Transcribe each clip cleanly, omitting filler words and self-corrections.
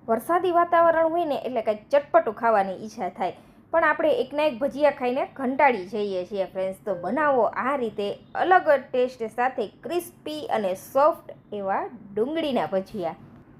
વરસાદી વાતાવરણ હોય ને એટલે કંઈક ચટપટું ખાવાની ઈચ્છા થાય, પણ આપણે એકના એક ભજીયા ખાઈને કંટાળી જઈએ છીએ ફ્રેન્ડ્સ. તો બનાવો આ રીતે અલગ ટેસ્ટ સાથે ક્રિસ્પી અને સોફ્ટ એવા ડુંગળીના ભજીયા.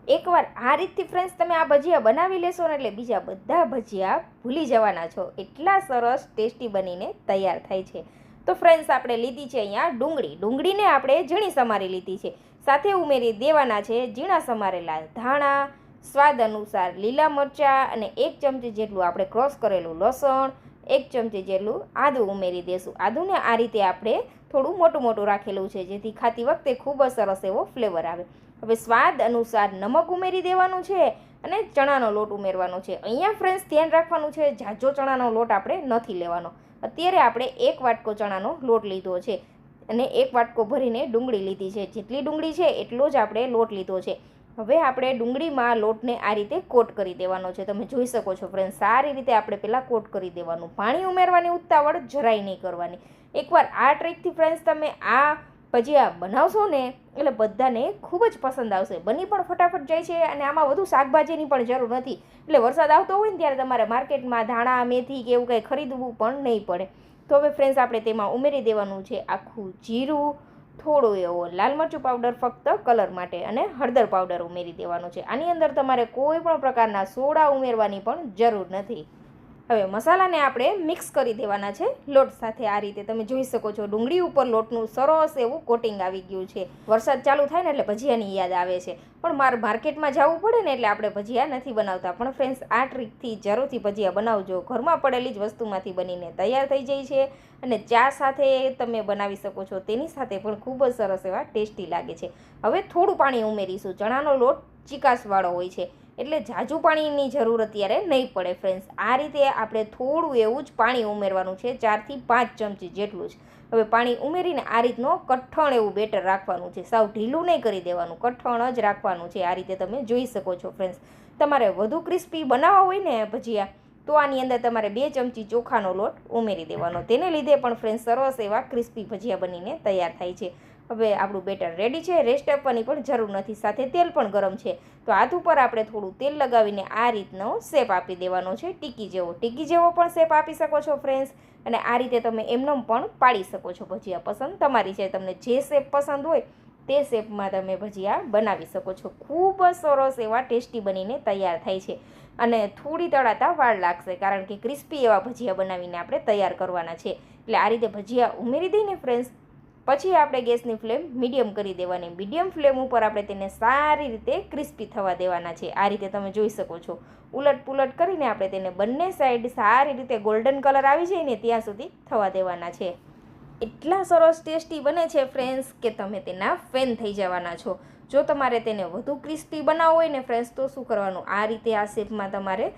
એકવાર આ રીતથી ફ્રેન્ડ્સ તમે આ ભજીયા બનાવી લેશો ને એટલે બીજા બધા ભજીયા ભૂલી જવાના છો, એટલા સરસ ટેસ્ટી બનીને તૈયાર થાય છે. તો ફ્રેન્ડ્સ આપણે લીધી છે અહીંયા ડુંગળીને આપણે ઝીણી સમારી લીધી છે. સાથે ઉમેરી દેવાના છે ઝીણા સમારેલા ધાણા, સ્વાદ અનુસાર લીલા મરચાં અને 1 ચમચી જેટલું આપણે ક્રોસ કરેલું લસણ, 1 ચમચી જેટલું આદું ઉમેરી દેશું. આદુને આ રીતે આપણે થોડું મોટું મોટું રાખેલું છે જેથી ખાતી વખતે ખૂબ જ સરસ એવો ફ્લેવર આવે. હવે સ્વાદ અનુસાર નમક ઉમેરી દેવાનું છે અને ચણાનો લોટ ઉમેરવાનો છે. અહીંયા ફ્રેન્ડ્સ ધ્યાન રાખવાનું છે, ઝાઝો ચણાનો લોટ આપણે નથી લેવાનો. અત્યારે આપણે 1 વાટકો ચણાનો લોટ લીધો છે અને 1 વાટકો ભરીને ડુંગળી લીધી છે. જેટલી ડુંગળી છે એટલો જ આપણે લોટ લીધો છે. હવે આપણે ડુંગળીમાં લોટને આ રીતે કોટ કરી દેવાનો છે. તમે જોઈ શકો છો ફ્રેન્ડ્સ, સારી રીતે આપણે પહેલાં કોટ કરી દેવાનું. પાણી ઉમેરવાની ઉતાવળ જરાય નહીં કરવાની. એકવાર આ ટ્રીકથી ફ્રેન્ડ્સ તમે આ ભજીયા બનાવશો ને એટલે બધાને ખૂબ જ પસંદ આવશે. બની પણ ફટાફટ જાય છે અને આમાં વધુ શાકભાજીની પણ જરૂર નથી. એટલે વરસાદ આવતો હોય ને ત્યારે તમારે માર્કેટમાં ધાણા, મેથી કે એવું કંઈ ખરીદવું પણ નહીં પડે. તો હવે ફ્રેન્ડ્સ આપણે તેમાં ઉમેરી દેવાનું છે આખું જીરું, થોડો એવો લાલ મરચું પાવડર ફક્ત કલર માટે અને હળદર પાવડર ઉમેરી દેવાનું છે. આની અંદર તમારે કોઈ પણ પ્રકારના સોડા ઉમેરવાની પણ જરૂર નથી. હવે મસાલાને આપણે મિક્સ કરી દેવાના છે લોટ સાથે. આ રીતે તમે જોઈ શકો છો ડુંગળી ઉપર લોટનું સરસ એવું કોટિંગ આવી ગયું છે. વરસાદ ચાલુ થાય ને એટલે ભજીયાની યાદ આવે છે, પણ માર્કેટમાં જવું પડે ને એટલે આપણે ભજીયા નથી બનાવતા. પણ ફ્રેન્ડ્સ આ ટ્રીકથી જરૂરથી ભજીયા બનાવજો. ઘરમાં પડેલી જ વસ્તુમાંથી બનીને તૈયાર થઈ જાય છે અને ચા સાથે તમે બનાવી શકો છો, તેની સાથે પણ ખૂબ જ સરસ એવા ટેસ્ટી લાગે છે. હવે થોડું પાણી ઉમેરીશું. ચણાનો લોટ ચીકાશવાળો હોય છે એટલે ઝાઝું પાણીની જરૂર અત્યારે નહીં પડે ફ્રેન્ડ્સ. આ રીતે આપણે થોડું એવું જ પાણી ઉમેરવાનું છે, 4 થી 5 ચમચી જેટલું જ. હવે પાણી ઉમેરીને આ રીતનો કઠણ એવું બેટર રાખવાનું છે. સાવ ઢીલું નહીં કરી દેવાનું, કઠણ જ રાખવાનું છે. આ રીતે તમે જોઈ શકો છો ફ્રેન્ડ્સ. તમારે વધુ ક્રિસ્પી બનાવવા હોય ને ભજીયા તો આની અંદર તમારે 2 ચમચી ચોખાનો લોટ ઉમેરી દેવાનો. તેને લીધે પણ ફ્રેન્ડ્સ સરસ એવા ક્રિસ્પી ભજીયા બનીને તૈયાર થાય છે. હવે આપણું બેટર રેડી છે, રેસ્ટ આપવાની પણ જરૂર નથી. સાથે તેલ પણ ગરમ છે તો હાથ ઉપર આપણે થોડું તેલ લગાવીને આ રીતનો શેપ આપી દેવાનો છે, ટીકી જેવો પણ શેપ આપી શકો છો ફ્રેન્ડ્સ. અને આ રીતે તમે એમનેમ પણ પાડી શકો છો ભજીયા. પસંદ તમારી છે, તમને જે શેપ પસંદ હોય તે શેપમાં તમે ભજીયા બનાવી શકો છો. ખૂબ જ સરસ એવા ટેસ્ટી બનીને તૈયાર થાય છે અને થોડી તળાતા વાર લાગશે કારણ કે ક્રિસ્પી એવા ભજીયા બનાવીને આપણે તૈયાર કરવાના છે. એટલે આ રીતે ભજીયા ઉમેરી દઈને ફ્રેન્ડ્સ પછી આપણે ગેસની ફ્લેમ મીડિયમ કરી દેવાની. મીડિયમ ફ્લેમ ઉપર આપણે તેને સારી રીતે ક્રિસ્પી થવા દેવાના છે. આ રીતે તમે જોઈ શકો છો. ઉલટ પુલટ કરીને આપણે તેને બંને સાઈડ સારી રીતે ગોલ્ડન કલર આવી જાય ને ત્યાં સુધી થવા દેવાના છે. એટલા સરસ ટેસ્ટી બને છે ફ્રેન્ડ્સ કે તમે તેના ફેન થઈ જવાના છો. જો તમારે તેને વધુ ક્રિસ્પી બનાવવો હોય ને ફ્રેન્ડ્સ તો શું કરવાનું, આ રીતે આ શેપમાં તમારે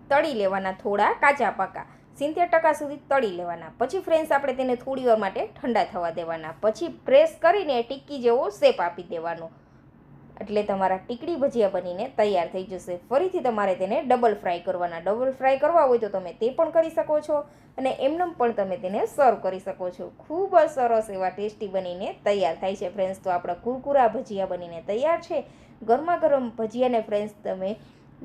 તળી લેવાના, થોડા કાચા પાકા 70% સુધી તળી લેવાના. પછી ફ્રેન્ડ્સ આપણે તેને થોડી વાર માટે ઠંડા થવા દેવાના. પછી પ્રેસ કરીને ટીકી જેવો શેપ આપી દેવાનો એટલે તમારા ટીકડી ભજીયા બનીને તૈયાર થઈ જશે. ફરીથી તમારે તેને ડબલ ફ્રાય કરવાના. ડબલ ફ્રાય કરવા હોય તો તમે તે પણ કરી શકો છો અને એમનેમ પણ તમે તેને સર્વ કરી શકો છો. ખૂબ જ સરસ એવા ટેસ્ટી બનીને તૈયાર થાય છે ફ્રેન્ડ્સ. તો આપણા કુરકુરા ભજીયા બનીને તૈયાર છે. ગરમા ગરમ ભજીયાને ફ્રેન્ડ્સ તમે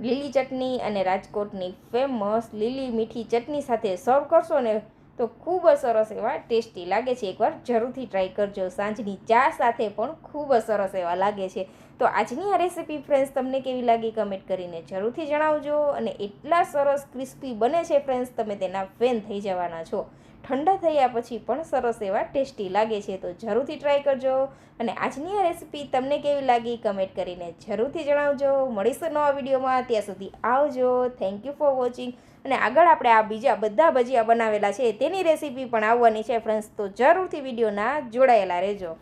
લીલી ચટણી અને રાજકોટની ફેમસ લીલી મીઠી ચટણી સાથે સર્વ કરશો ને તો ખૂબ જ સરસ એવા ટેસ્ટી લાગે છે. એકવાર જરૂરથી ટ્રાય કરજો. સાંજની ચા સાથે પણ ખૂબ જ સરસ એવા લાગે છે. તો આજની આ રેસીપી ફ્રેન્ડ્સ તમને કેવી લાગી કમેન્ટ કરીને જરૂરથી જણાવજો. અને એટલા સરસ ક્રિસ્પી બને છે ફ્રેન્ડ્સ, તમે તેના ફેન થઈ જવાના છો. ઠંડા થયા પછી પણ સરસ એવા ટેસ્ટી લાગે છે. તો જરૂરથી ટ્રાય કરજો. અને આજની આ રેસીપી તમને કેવી લાગી કમેન્ટ કરીને જરૂરથી જણાવજો. મળીશું નવા વિડીયોમાં. ત્યાં સુધી આવજો. Thank you for watching. અને આગળ આપણે આ બીજા બધા ભજીયા બનાવેલા છે તેની રેસીપી પણ આવવાની છે ફ્રેન્ડ્સ. તો જરૂરથી વિડીયોના જોડાયેલા રહેજો.